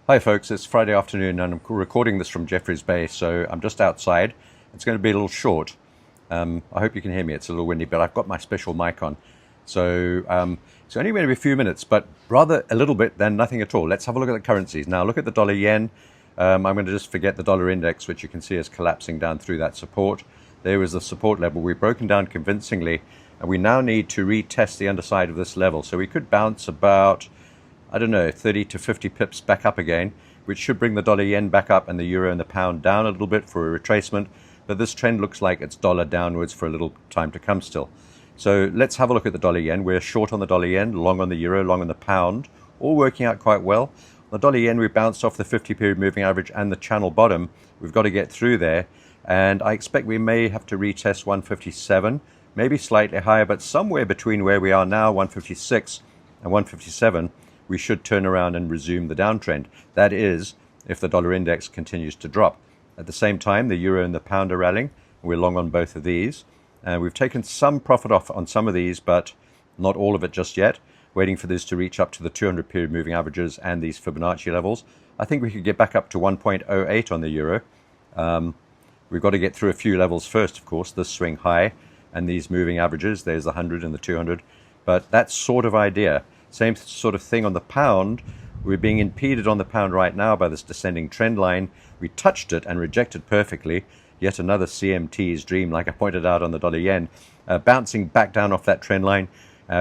Hi folks, it's Friday afternoon and I'm recording this from Jeffreys Bay, so I'm just outside. It's going to be a little short. I hope you can hear me. It's a little windy, but I've got my special mic on. So it's only going to be a few minutes, but rather a little bit than nothing at all. Let's have a look at the currencies. Now look at the dollar yen. I'm going to just forget the dollar index, which you can see is collapsing down through that support. There was the support level. We've broken down convincingly, and we now need to retest the underside of this level. So we could bounce about, I don't know, 30 to 50 pips back up again, which should bring the dollar yen back up and the euro and the pound down a little bit for a retracement. But this trend looks like it's dollar downwards for a little time to come still. So let's have a look at the dollar yen. We're short on the dollar yen, long on the euro, long on the pound, all working out quite well. The dollar yen, we bounced off the 50-period moving average and the channel bottom. We've got to get through there. And I expect we may have to retest 157, maybe slightly higher, but somewhere between where we are now, 156 and 157, we should turn around and resume the downtrend. That is, if the dollar index continues to drop. At the same time, the euro and the pound are rallying. We're long on both of these. And we've taken some profit off on some of these, but not all of it just yet. Waiting for this to reach up to the 200-period moving averages and these Fibonacci levels. I think we could get back up to 1.08 on the euro. We've got to get through a few levels first, of course, this swing high and these moving averages. There's the 100 and the 200. But that sort of idea. Same sort of thing on the pound. We're being impeded on the pound right now by this descending trend line. We touched it and rejected perfectly. Yet another CMT's dream, like I pointed out on the dollar yen, bouncing back down off that trend line.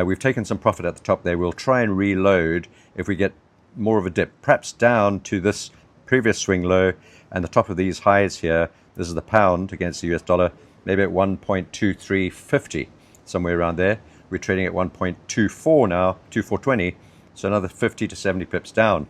We've taken some profit at the top there. We'll try and reload if we get more of a dip, perhaps down to this previous swing low and the top of these highs here. This is the pound against the US dollar, maybe at 1.2350, somewhere around there. We're trading at 1.24 now, 2420, so another 50 to 70 pips down.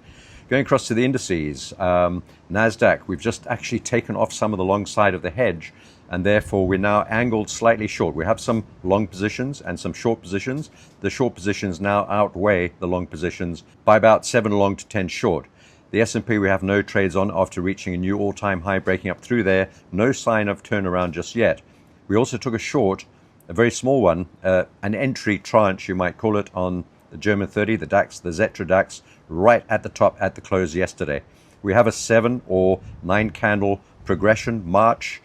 Going across to the indices, NASDAQ, we've just actually taken off some of the long side of the hedge, and therefore we're now angled slightly short. We have some long positions and some short positions. The short positions now outweigh the long positions by about 7 long to 10 short. The S&P we have no trades on after reaching a new all-time high, breaking up through there. No sign of turnaround just yet. We also took a short, a very small one, an entry tranche, you might call it, on the German 30, the DAX, the Xetra DAX, right at the top at the close yesterday. We have a 7 or 9 candle progression, March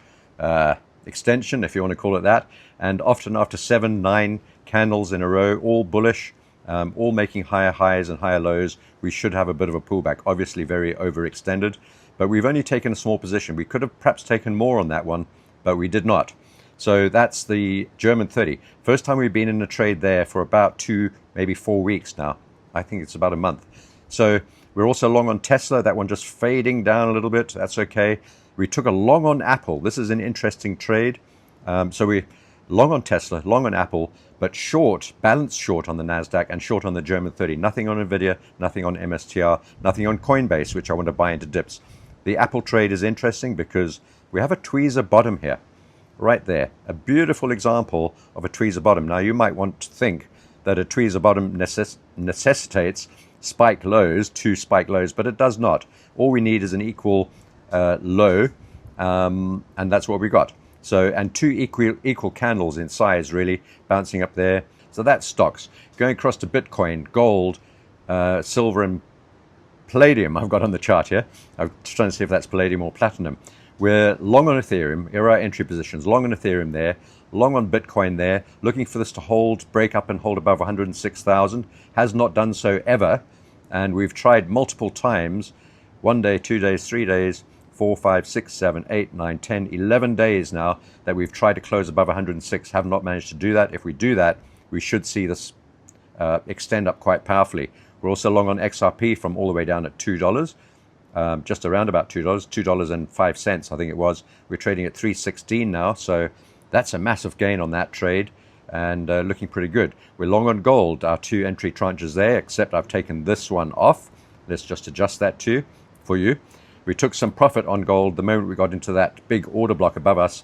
extension, if you want to call it that, and often after 7, 9 candles in a row, all bullish, all making higher highs and higher lows, we should have a bit of a pullback. Obviously very overextended, but we've only taken a small position. We could have perhaps taken more on that one, but we did not. So that's the German 30. First time we've been in a trade there for about 2, maybe 4 weeks now. I think it's about a month. So we're also long on Tesla, that one just fading down a little bit. That's okay. We took a long on Apple. This is an interesting trade. So we're long on Tesla, long on Apple, but short, balanced short on the NASDAQ and short on the German 30. Nothing on NVIDIA, nothing on MSTR, nothing on Coinbase, which I want to buy into dips. The Apple trade is interesting because we have a tweezer bottom here. Right there, a beautiful example of a tweezer bottom. Now you might want to think that a tweezer bottom necessitates spike lows, 2 spike lows, but it does not. All we need is an equal low, and that's what we got. So, and 2 equal candles in size, really, bouncing up there. So that's stocks. Going across to Bitcoin, gold, silver, and palladium I've got on the chart here. I'm trying to see if that's palladium or platinum. We're long on Ethereum. Here are our entry positions. Long on Ethereum there. Long on Bitcoin there. Looking for this to hold, break up and hold above 106,000. Has not done so ever. And we've tried multiple times. 1 day, 2 days, 3 days, 4, 5, 6, 7, 8, 9, 10, 11 days now that we've tried to close above 106. Have not managed to do that. If we do that, we should see this extend up quite powerfully. We're also long on XRP from all the way down at $2. Just around about $2, $2.05, I think it was. We're trading at 316 now, so that's a massive gain on that trade and looking pretty good. We're long on gold, our 2 entry tranches there, except I've taken this one off. Let's just adjust that for you. We took some profit on gold the moment we got into that big order block above us,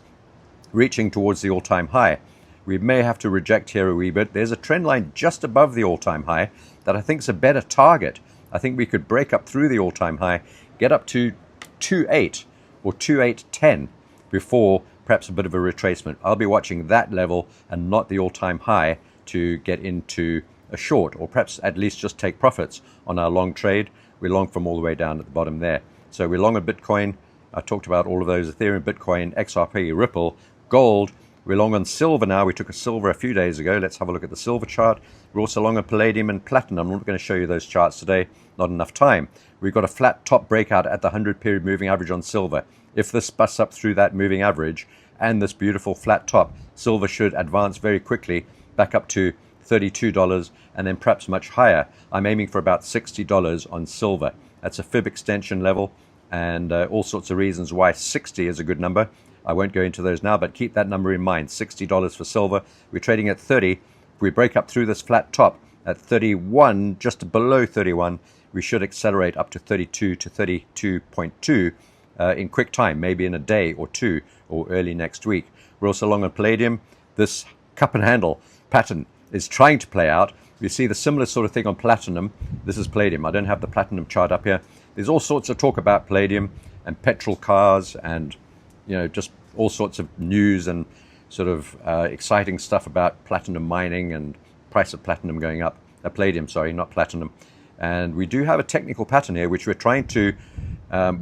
reaching towards the all-time high. We may have to reject here a wee bit. There's a trend line just above the all-time high that I think is a better target. I think we could break up through the all-time high, get up to 2.8 or 2.810 before perhaps a bit of a retracement. I'll be watching that level and not the all-time high to get into a short, or perhaps at least just take profits on our long trade. we're long from all the way down at the bottom there. So we're long on Bitcoin. I talked about all of those: Ethereum, Bitcoin, XRP, Ripple, gold. We're long on silver now. We took a silver a few days ago. Let's have a look at the silver chart. We're also long on palladium and platinum. I'm not going to show you those charts today. Not enough time. We've got a flat top breakout at the 100-period moving average on silver. If this busts up through that moving average and this beautiful flat top, silver should advance very quickly back up to $32 and then perhaps much higher. I'm aiming for about $60 on silver. That's a fib extension level, and all sorts of reasons why 60 is a good number. I won't go into those now, but keep that number in mind. $60 for silver. We're trading at 30. If we break up through this flat top at 31, just below 31, we should accelerate up to 32 to 32.2 in quick time, maybe in a day or two or early next week. We're also long on palladium. This cup and handle pattern is trying to play out. You see the similar sort of thing on platinum. This is palladium. I don't have the platinum chart up here. There's all sorts of talk about palladium and petrol cars and just all sorts of news and sort of exciting stuff about platinum mining and price of platinum going up. Palladium, sorry, not platinum. And we do have a technical pattern here which we're trying to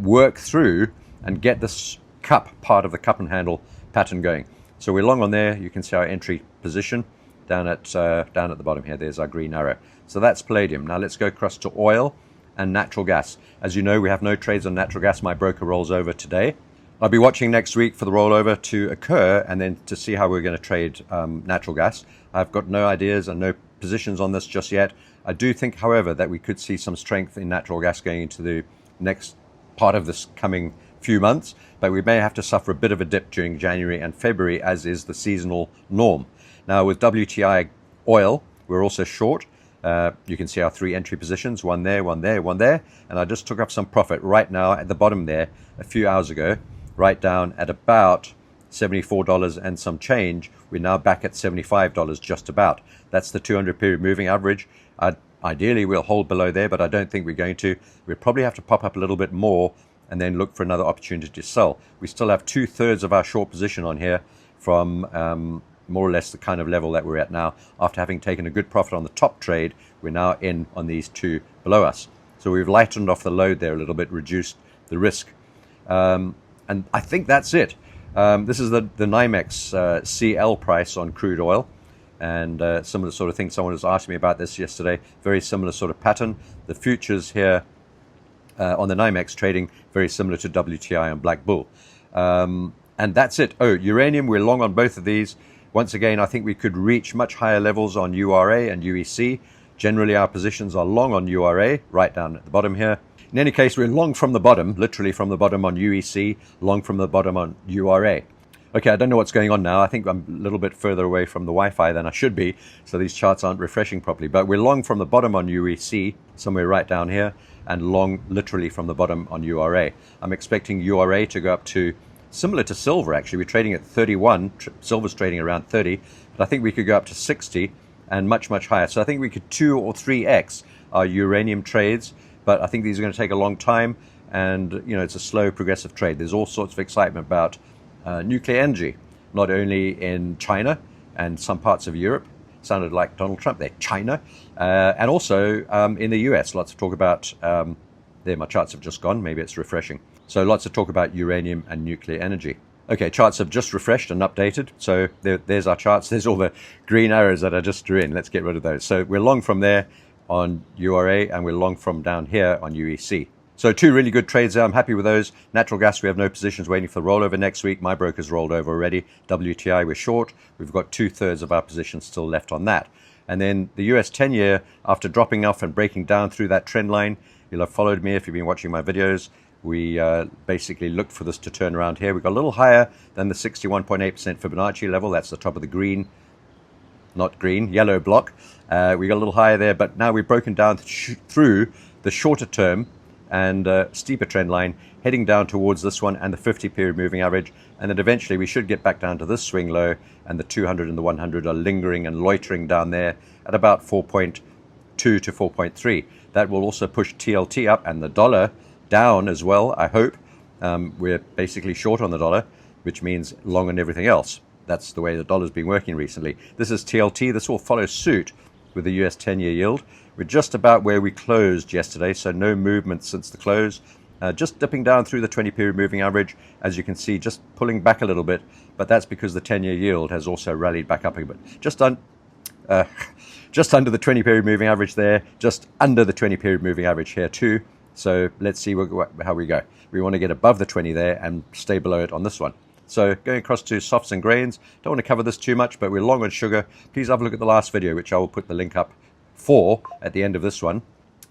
work through and get this cup, part of the cup and handle pattern going. So we're long on there. You can see our entry position down at the bottom here. There's our green arrow. So that's palladium. Now let's go across to oil and natural gas. As you know, we have no trades on natural gas. My broker rolls over today. I'll be watching next week for the rollover to occur and then to see how we're going to trade natural gas. I've got no ideas and no positions on this just yet. I do think, however, that we could see some strength in natural gas going into the next part of this coming few months, but we may have to suffer a bit of a dip during January and February, as is the seasonal norm. Now with WTI oil, we're also short. You can see our three entry positions, one there, one there, one there, and I just took up some profit right now at the bottom there a few hours ago, right down at about $74 and some change. We're now back at $75 just about. That's the 200-period moving average. Ideally, we'll hold below there, but I don't think we're going to. We'll probably have to pop up a little bit more and then look for another opportunity to sell. We still have 2/3 of our short position on here from more or less the kind of level that we're at now. After having taken a good profit on the top trade, we're now in on these two below us. So we've lightened off the load there a little bit, reduced the risk. And I think that's it. This is the NYMEX CL price on crude oil. And similar sort of thing. Someone was asking me about this yesterday. Very similar sort of pattern. The futures here on the NYMEX trading very similar to WTI and Black Bull. And that's it. Oh, uranium, we're long on both of these. Once again, I think we could reach much higher levels on URA and UEC. Generally, our positions are long on URA, right down at the bottom here. In any case, we're long from the bottom, literally from the bottom on UEC, long from the bottom on URA. Okay, I don't know what's going on now. I think I'm a little bit further away from the Wi-Fi than I should be, so these charts aren't refreshing properly. But we're long from the bottom on UEC, somewhere right down here, and long literally from the bottom on URA. I'm expecting URA to go up to, similar to silver actually, we're trading at 31, silver's trading around 30, but I think we could go up to 60 and much, much higher. So I think we could 2 or 3x our uranium trades, but I think these are going to take a long time, and it's a slow, progressive trade. There's all sorts of excitement about nuclear energy, not only in China and some parts of Europe, sounded like Donald Trump there, China, and also in the US. Lots of talk about, there my charts have just gone, maybe it's refreshing. So lots of talk about uranium and nuclear energy. Okay, charts have just refreshed and updated. So there's our charts. There's all the green arrows that I just drew in. Let's get rid of those. So we're long from there on URA and we're long from down here on UEC. So 2 really good trades there. I'm happy with those. Natural gas, we have no positions waiting for the rollover next week. My broker's rolled over already. WTI, we're short. We've got 2/3 of our position still left on that. And then the US 10-year, after dropping off and breaking down through that trend line, you'll have followed me if you've been watching my videos. We basically looked for this to turn around here. We got a little higher than the 61.8% Fibonacci level. That's the top of the green, not green, yellow block. We got a little higher there, but now we've broken down through the shorter term and steeper trend line, heading down towards this one and the 50-period moving average, and then eventually we should get back down to this swing low, and the 200 and the 100 are lingering and loitering down there at about 4.2 to 4.3. That will also push TLT up and the dollar down as well, I hope. We're basically short on the dollar, which means long on everything else. That's the way the dollar's been working recently. This is TLT. This will follow suit with the US 10-year yield. We're just about where we closed yesterday, so no movement since the close. Just dipping down through the 20-period moving average, as you can see, just pulling back a little bit, but that's because the 10-year yield has also rallied back up a bit. Just under the 20-period moving average there, just under the 20-period moving average here too. So let's see how we go. We want to get above the 20 there and stay below it on this one. So going across to softs and grains, don't want to cover this too much, but we're long on sugar. Please have a look at the last video, which I will put the link up for at the end of this one.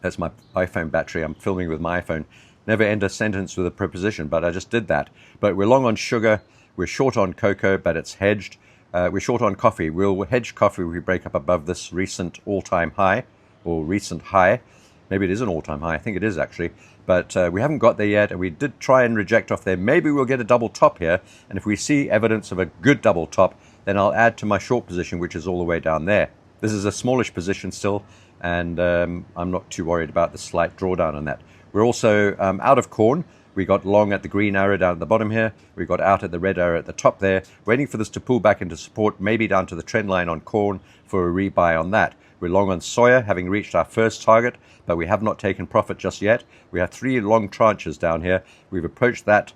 That's my iPhone battery. I'm filming with my iPhone. Never end a sentence with a preposition, but I just did that. But we're long on sugar, we're short on cocoa, but it's hedged. We're short on coffee. We'll hedge coffee if we break up above this recent all-time high, or recent high. Maybe it is an all-time high. I think it is actually. But we haven't got there yet, and we did try and reject off there. Maybe we'll get a double top here, and if we see evidence of a good double top, then I'll add to my short position, which is all the way down there. This is a smallish position still, and I'm not too worried about the slight drawdown on that. We're also out of corn. We got long at the green arrow down at the bottom here. We got out at the red arrow at the top there, waiting for this to pull back into support, maybe down to the trend line on corn for a rebuy on that. We're long on soya, having reached our first target, but we have not taken profit just yet. We have 3 long tranches down here. We've approached that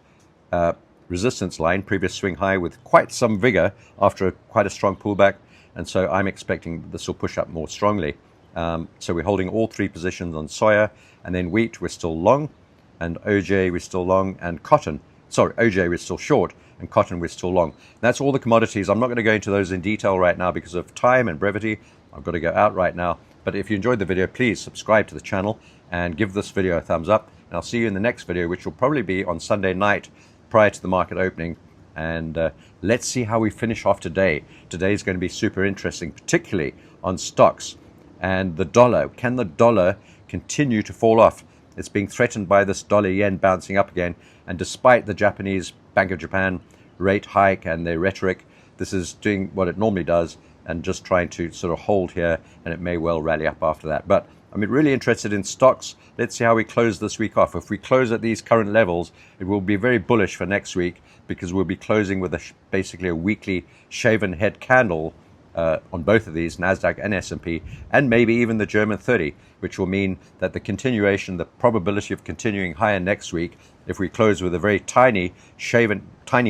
resistance line, previous swing high, with quite some vigor after quite a strong pullback, and so I'm expecting this will push up more strongly. So we're holding all 3 positions on soya, and then wheat we're still long, and OJ we're still long, and cotton, sorry, OJ we're still short, and cotton we're still long. That's all the commodities. I'm not going to go into those in detail right now because of time and brevity. I've got to go out right now. But if you enjoyed the video, please subscribe to the channel and give this video a thumbs up. And I'll see you in the next video, which will probably be on Sunday night prior to the market opening. And let's see how we finish off today. Today's going to be super interesting, particularly on stocks and the dollar. Can the dollar continue to fall off? It's being threatened by this dollar yen bouncing up again. And despite the Japanese Bank of Japan rate hike and their rhetoric, this is doing what it normally does and just trying to sort of hold here, and it may well rally up after that. But I'm really interested in stocks. Let's see how we close this week off. If we close at these current levels, it will be very bullish for next week, because we'll be closing with basically a weekly shaven head candle on both of these, NASDAQ and S&P, and maybe even the German 30, which will mean that the continuation, the probability of continuing higher next week, if we close with a very tiny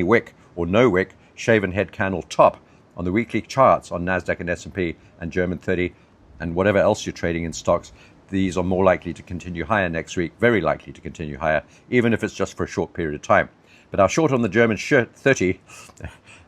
wick or no wick shaven head candle top on the weekly charts on NASDAQ and S&P and German 30 and whatever else you're trading in stocks, these are more likely to continue higher next week, very likely to continue higher, even if it's just for a short period of time. But our short on the German 30,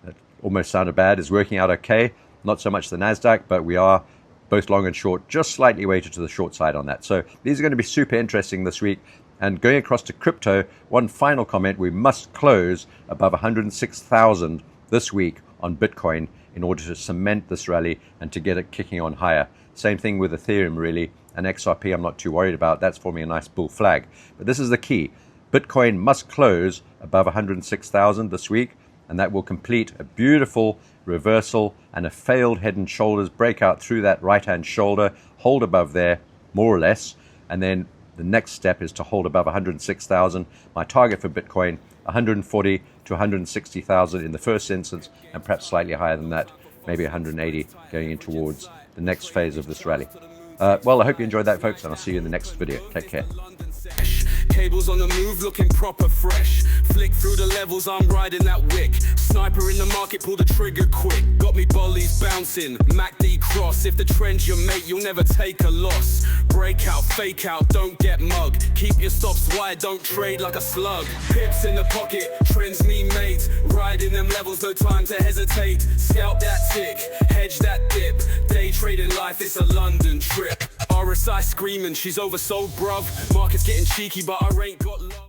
that almost sounded bad, is working out okay. Not so much the NASDAQ, but we are both long and short, just slightly weighted to the short side on that. So these are going to be super interesting this week. And going across to crypto, one final comment: we must close above 106,000 this week on Bitcoin in order to cement this rally and to get it kicking on higher. Same thing with Ethereum, really, and XRP I'm not too worried about. That's forming a nice bull flag. But this is the key. Bitcoin must close above 106,000 this week, and that will complete a beautiful reversal and a failed head and shoulders breakout through that right-hand shoulder, hold above there, more or less, and then the next step is to hold above 106,000. My target for Bitcoin, 140 to 160,000 in the first instance, and perhaps slightly higher than that, maybe 180 going in towards the next phase of this rally. Well, I hope you enjoyed that, folks, and I'll see you in the next video. Take care. Cables on the move, looking proper fresh. Flick through the levels, I'm riding that wick. Sniper in the market, pull the trigger quick. Got me bollies bouncing, MACD cross. If the trend's your mate, you'll never take a loss. Breakout, fake out, don't get mugged. Keep your stops wide, don't trade like a slug. Pips in the pocket, trends me mates. Riding them levels, no time to hesitate. Scalp that tick, hedge that dip. Day trading life, it's a London trip. RSI screaming, she's oversold, bruv. Market's getting cheeky, but I ain't got love.